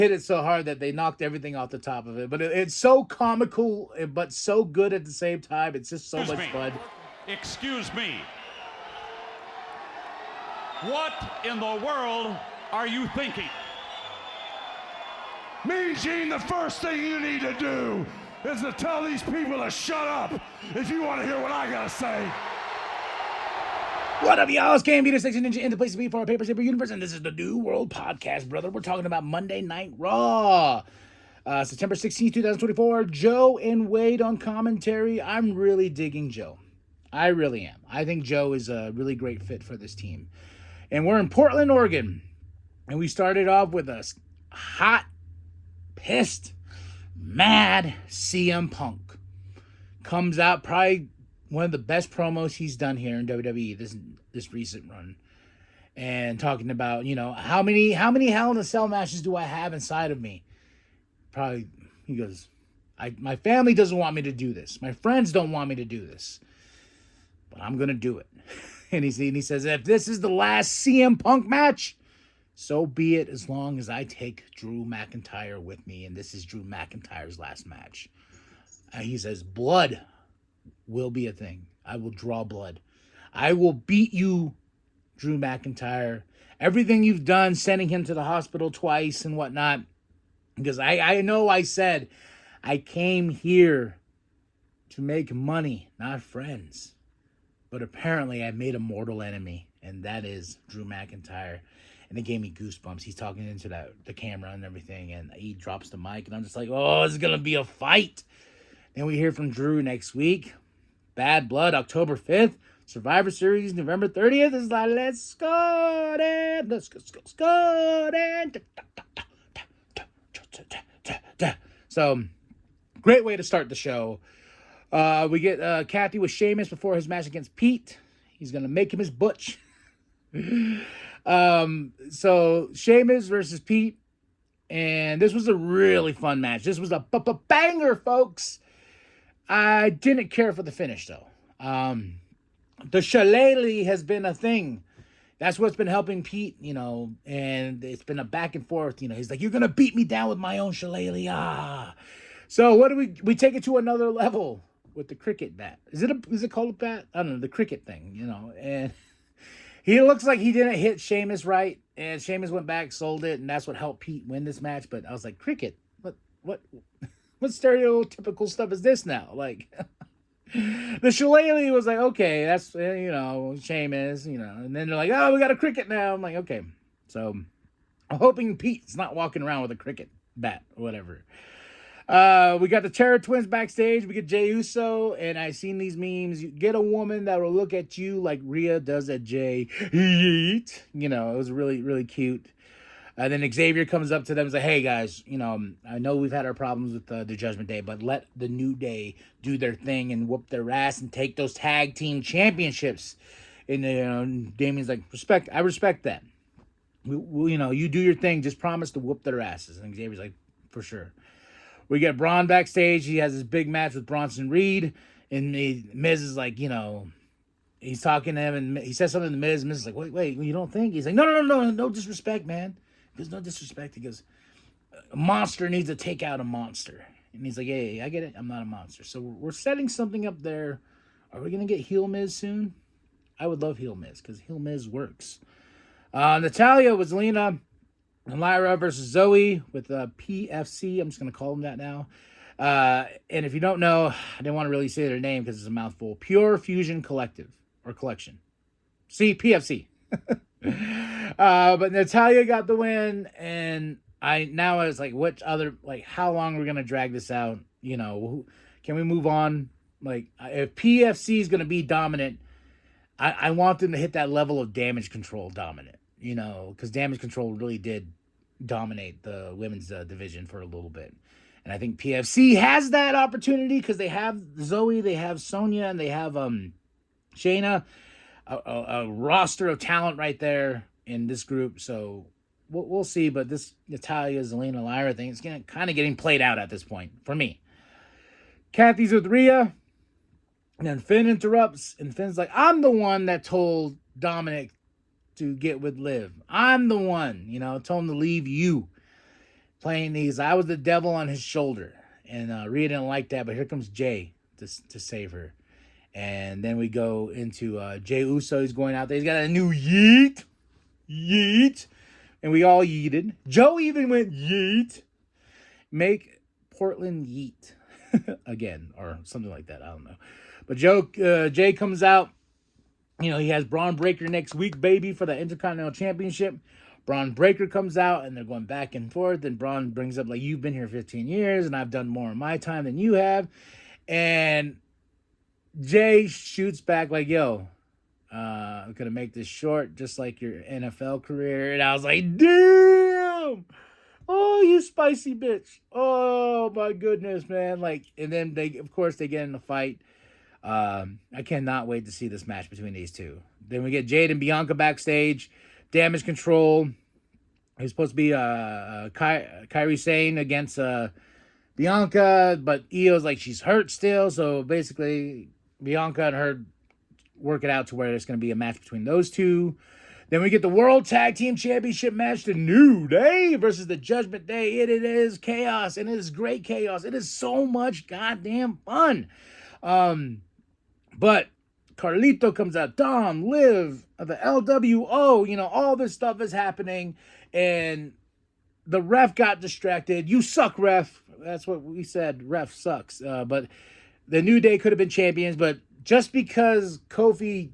hit it so hard that they knocked everything off the top of it. But it's so comical, but so good at the same time. It's just so much fun. Excuse me. What in the world are you thinking? Mean Gene, the first thing you need to do is to tell these people to shut up if you want to hear what I gotta say. What up, y'all? It's Cam Peter, Section Ninja, in the place to be for our Paper Saber Universe, and this is the New World Podcast, brother. We're talking about Monday Night Raw. September 16th, 2024. Joe and Wade on commentary. I'm really digging Joe. I really am. I think Joe is a really great fit for this team. And we're in Portland, Oregon. And we started off with a hot, pissed, mad CM Punk. Comes out probably one of the best promos he's done here in WWE this recent run. And talking about, you know, how many Hell in a Cell matches do I have inside of me? Probably, he goes, my family doesn't want me to do this. My friends don't want me to do this. But I'm going to do it. And he says, if this is the last CM Punk match, so be it, as long as I take Drew McIntyre with me. And this is Drew McIntyre's last match. He says, blood will be a thing. I will draw blood. I will beat you, Drew McIntyre. Everything you've done, sending him to the hospital twice and whatnot. Because I know I said I came here to make money, not friends. But apparently I made a mortal enemy, and that is Drew McIntyre. And it gave me goosebumps. He's talking into the camera and everything, and he drops the mic, and I'm just like, oh, it's going to be a fight. Then we hear from Drew next week. Bad Blood, October 5th. Survivor Series, November 30th. It's like, let's go, then. Let's go, then. So, great way to start the show. We get Kathy with Sheamus before his match against Pete. He's going to make him his butch. So, Sheamus versus Pete. And this was a really fun match. This was a banger, folks. I didn't care for the finish, though. The shillelagh has been a thing. That's what's been helping Pete, you know, and it's been a back and forth. You know, he's like, you're going to beat me down with my own shillelagh. Ah. So what do we take it to another level with the cricket bat. Is it called a bat? I don't know, the cricket thing, you know. And he looks like he didn't hit Sheamus right, and Sheamus went back, sold it, and that's what helped Pete win this match. But I was like, cricket? What stereotypical stuff is this now? Like, the shillelagh was like, okay, that's, you know, Sheamus, you know. And then they're like, oh, we got a cricket now. I'm like, okay. So I'm hoping Pete's not walking around with a cricket bat or whatever. We got the Terror Twins backstage. We get Jey Uso, and I've seen these memes. You get a woman that will look at you like Rhea does at Jey. You know, it was really, really cute. Then Xavier comes up to them and says, hey, guys, you know, I know we've had our problems with the Judgment Day, but let the New Day do their thing and whoop their ass and take those tag team championships. And, you know, Damien's like, I respect that. You know, you do your thing. Just promise to whoop their asses. And Xavier's like, for sure. We get Braun backstage. He has this big match with Bronson Reed. And Miz is like, you know, he's talking to him. And he says something to Miz. Miz is like, wait, you don't think? He's like, no disrespect, man. There's no disrespect. He goes, a monster needs to take out a monster. And he's like, hey, I get it. I'm not a monster. So we're setting something up there. Are we going to get heel Miz soon? I would love heel Miz because heel Miz works. Natalya with Zelina and Lyra versus Zoe with PFC. I'm just going to call them that now. And if you don't know, I didn't want to really say their name because it's a mouthful. Pure Fusion Collective or Collection. See, PFC. But Natalya got the win, and I was like, how long are we going to drag this out? You know, can we move on? Like, if PFC is going to be dominant, I want them to hit that level of Damage Control dominant. You know, because Damage Control really did dominate the women's division for a little bit. And I think PFC has that opportunity because they have Zoe, they have Sonya, and they have Shayna. A roster of talent right there in this group. So we'll see. But this Natalya, Zelina, Lyra thing, it's kind of getting played out at this point for me. Kathy's with Rhea. And then Finn interrupts. And Finn's like, I'm the one that told Dominic to get with Liv. I'm the one, you know, told him to leave you. playing these. I was the devil on his shoulder. And Rhea didn't like that, but here comes Jay to save her. And then we go into Jey Uso. He's going out there. He's got a new yeet. Yeet. And we all yeeted. Joe even went yeet. Make Portland yeet. Again. Or something like that. I don't know. But Jay comes out. You know, he has Braun Breaker next week, baby, for the Intercontinental Championship. Braun Breaker comes out, and they're going back and forth. And Braun brings up, like, you've been here 15 years, and I've done more in my time than you have. And Jay shoots back like, yo, I'm going to make this short, just like your NFL career. And I was like, damn! Oh, you spicy bitch. Oh, my goodness, man. Like, and then they get in a fight. I cannot wait to see this match between these two. Then we get Jade and Bianca backstage. Damage Control. It's supposed to be Kairi Sane against Bianca, but Io's like she's hurt still. So basically, Bianca and her work it out to where it's going to be a match between those two. Then we get the World Tag Team Championship match, the New Day versus the Judgment Day. It is chaos, and it is great chaos. It is so much goddamn fun. But Carlito comes out, Dom, Liv, the LWO, you know, all this stuff is happening, and the ref got distracted. You suck, ref. That's what we said. Ref sucks. But the New Day could have been champions, but just because Kofi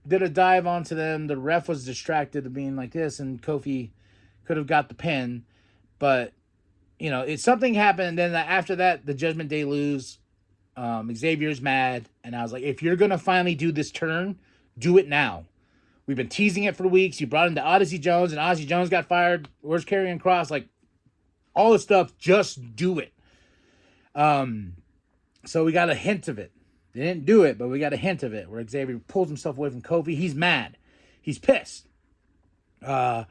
did a dive onto them, the ref was distracted of being like this, and Kofi could have got the pin. But, you know, something happened, and then after that, the Judgment Day lose. Xavier's mad, and I was like, if you're gonna finally do this turn, do it now. We've been teasing it for weeks. You brought in the Odyssey Jones, and Odyssey Jones got fired. Where's Karrion Kross? Like, all this stuff, just do it. So we got a hint of it. They didn't do it, but we got a hint of it, where Xavier pulls himself away from Kofi. He's mad. He's pissed. Then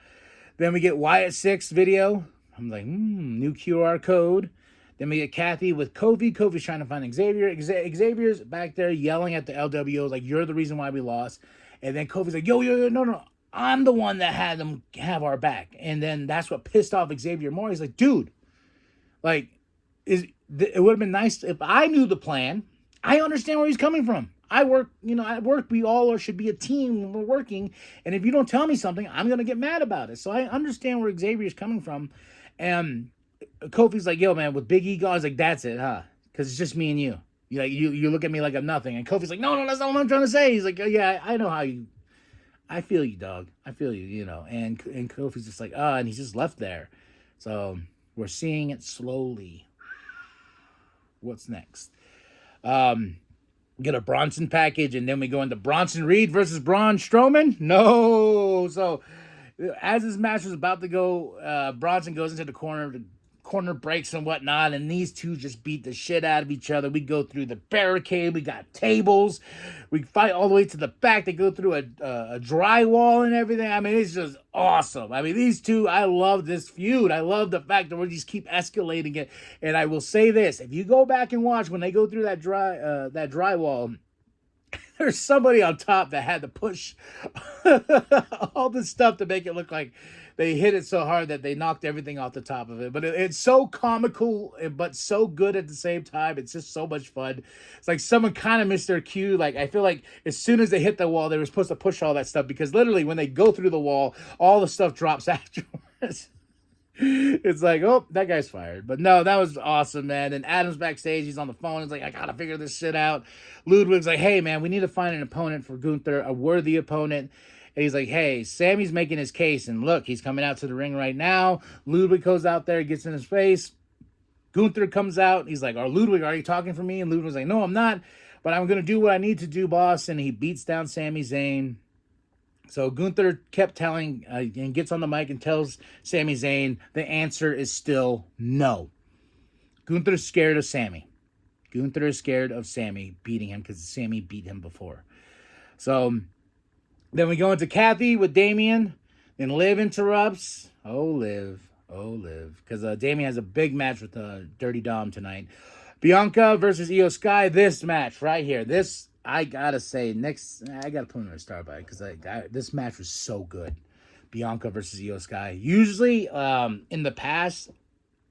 we get Wyatt 6 video. I'm like, new QR code. Then we get Kathy with Kofi. Kofi's trying to find Xavier. Xavier's back there yelling at the LWO, like, you're the reason why we lost. And then Kofi's like, yo, no. I'm the one that had them have our back. And then that's what pissed off Xavier more. He's like, dude, like, it would have been nice if I knew the plan. I understand where he's coming from. I work, at work, we all should be a team when we're working. And if you don't tell me something, I'm going to get mad about it. So I understand where Xavier's coming from. And Kofi's like, yo, man, with big ego, I was like, that's it, huh? Because it's just me and you. You look at me like I'm nothing. And Kofi's like, no, that's not what I'm trying to say. He's like, oh, yeah, I know how you, I feel you, dog. I feel you, And Kofi's just like, and he's just left there. So we're seeing it slowly. What's next? Get a Bronson package, and then we go into Bronson Reed versus Braun Strowman. No. So as this match was about to go, Bronson goes into the corner breaks and whatnot, and these two just beat the shit out of each other. We go through the barricade, we got tables, we fight all the way to the back. They go through a drywall and everything. I mean, it's just awesome. I mean, these two, I love this feud. I love the fact that we just keep escalating it. And I will say this, if you go back and watch when they go through that drywall, there's somebody on top that had to push all this stuff to make it look like they hit it so hard that they knocked everything off the top of it. But it's so comical, but so good at the same time. It's just so much fun. It's like someone kind of missed their cue. Like, I feel like as soon as they hit the wall, they were supposed to push all that stuff, because literally when they go through the wall, all the stuff drops afterwards. It's like, oh, that guy's fired. But no, that was awesome, man. And Adam's backstage. He's on the phone. He's like, I got to figure this shit out. Ludwig's like, hey, man, we need to find an opponent for Gunther, a worthy opponent. And he's like, hey, Sammy's making his case. And look, he's coming out to the ring right now. Ludwig goes out there, gets in his face. Gunther comes out. He's like, Ludwig, are you talking for me? And Ludwig's like, no, I'm not. But I'm going to do what I need to do, boss. And he beats down Sami Zayn. So Gunther kept telling and gets on the mic and tells Sami Zayn the answer is still no. Gunther's scared of Sami. Gunther is scared of Sami beating him because Sami beat him before. So then we go into Kathy with Damian. Then Liv interrupts. Oh, Liv. Because Damian has a big match with Dirty Dom tonight. Bianca versus Io Sky. This match right here. This, I gotta say, I gotta put in a star by it because this match was so good. Bianca versus Io Sky. Usually, in the past,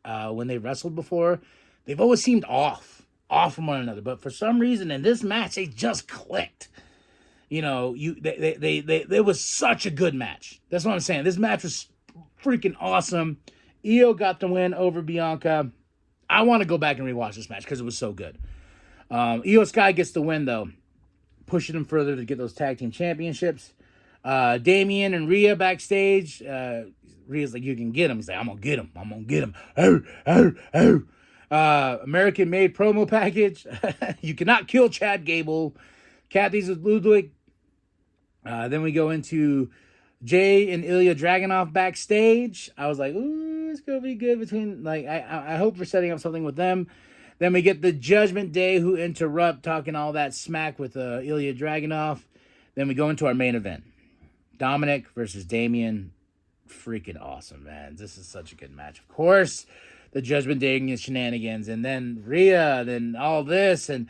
when they wrestled before, they've always seemed off from one another. But for some reason in this match, they just clicked. You know, it was such a good match. That's what I'm saying. This match was freaking awesome. Io got the win over Bianca. I want to go back and rewatch this match because it was so good. Io Sky gets the win though, pushing them further to get those tag team championships. Damian and Rhea backstage. Rhea's like, you can get him. He's like, I'm gonna get him. I'm gonna get him. Oh, oh, oh. American made promo package. You cannot kill Chad Gable. Kathy's with Ludwig. Then we go into Jay and Ilya Dragunov backstage. I was like, ooh, it's gonna be good between. Like, I hope we're setting up something with them. Then we get the Judgment Day who interrupt, talking all that smack with Ilya Dragunov. Then we go into our main event, Dominic versus Damian. Freaking awesome, man! This is such a good match. Of course, the Judgment Day and shenanigans, and then Rhea, then all this, and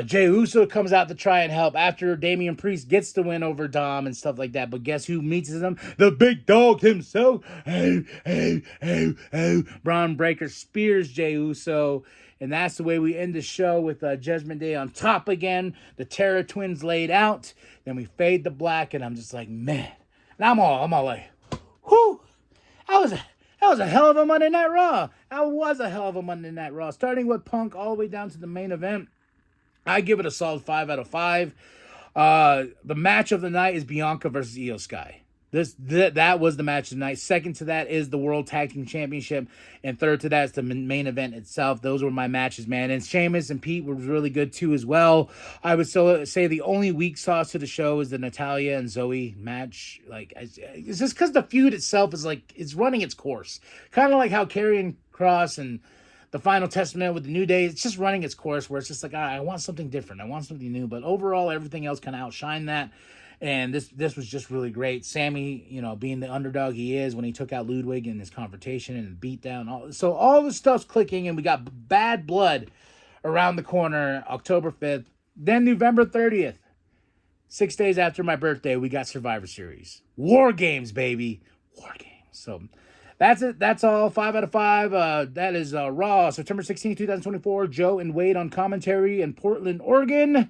Jey Uso comes out to try and help after Damian Priest gets the win over Dom and stuff like that. But guess who meets him? The big dog himself. Braun Breaker spears Jey Uso. And that's the way we end the show with Judgment Day on top again. The Terror Twins laid out. Then we fade to black, and I'm just like, man. And I'm all like, whew. That was a hell of a Monday Night Raw. That was a hell of a Monday Night Raw. Starting with Punk all the way down to the main event. I give it a solid 5 out of 5. The match of the night is Bianca versus Io Sky. That was the match of the night. Second to that is the World Tag Team Championship. And third to that is the main event itself. Those were my matches, man. And Sheamus and Pete were really good too as well. I would still say the only weak sauce to the show is the Natalya and Zoe match. Like, it's just because the feud itself is like, it's running its course. Kind of like how Karrion Kross and the Final Testament with the New Day, it's just running its course where it's just like, I want something different. I want something new. But overall, everything else kind of outshined that. And this was just really great. Sammy, you know, being the underdog he is when he took out Ludwig in his confrontation and beatdown. So all the stuff's clicking, and we got Bad Blood around the corner, October 5th. Then November 30th, 6 days after my birthday, we got Survivor Series. War Games, baby. War Games. So that's it. That's all. 5 out of 5. That is Raw, September 16th, 2024. Joe and Wade on commentary in Portland, Oregon.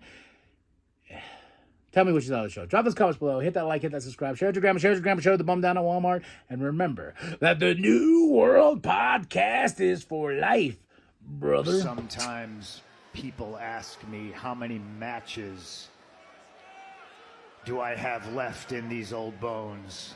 Tell me what you thought of the show. Drop those comments below. Hit that like, hit that subscribe. Share it with your grandma, show the bum down at Walmart. And remember that the New World Podcast is for life, brother. Sometimes people ask me, how many matches do I have left in these old bones?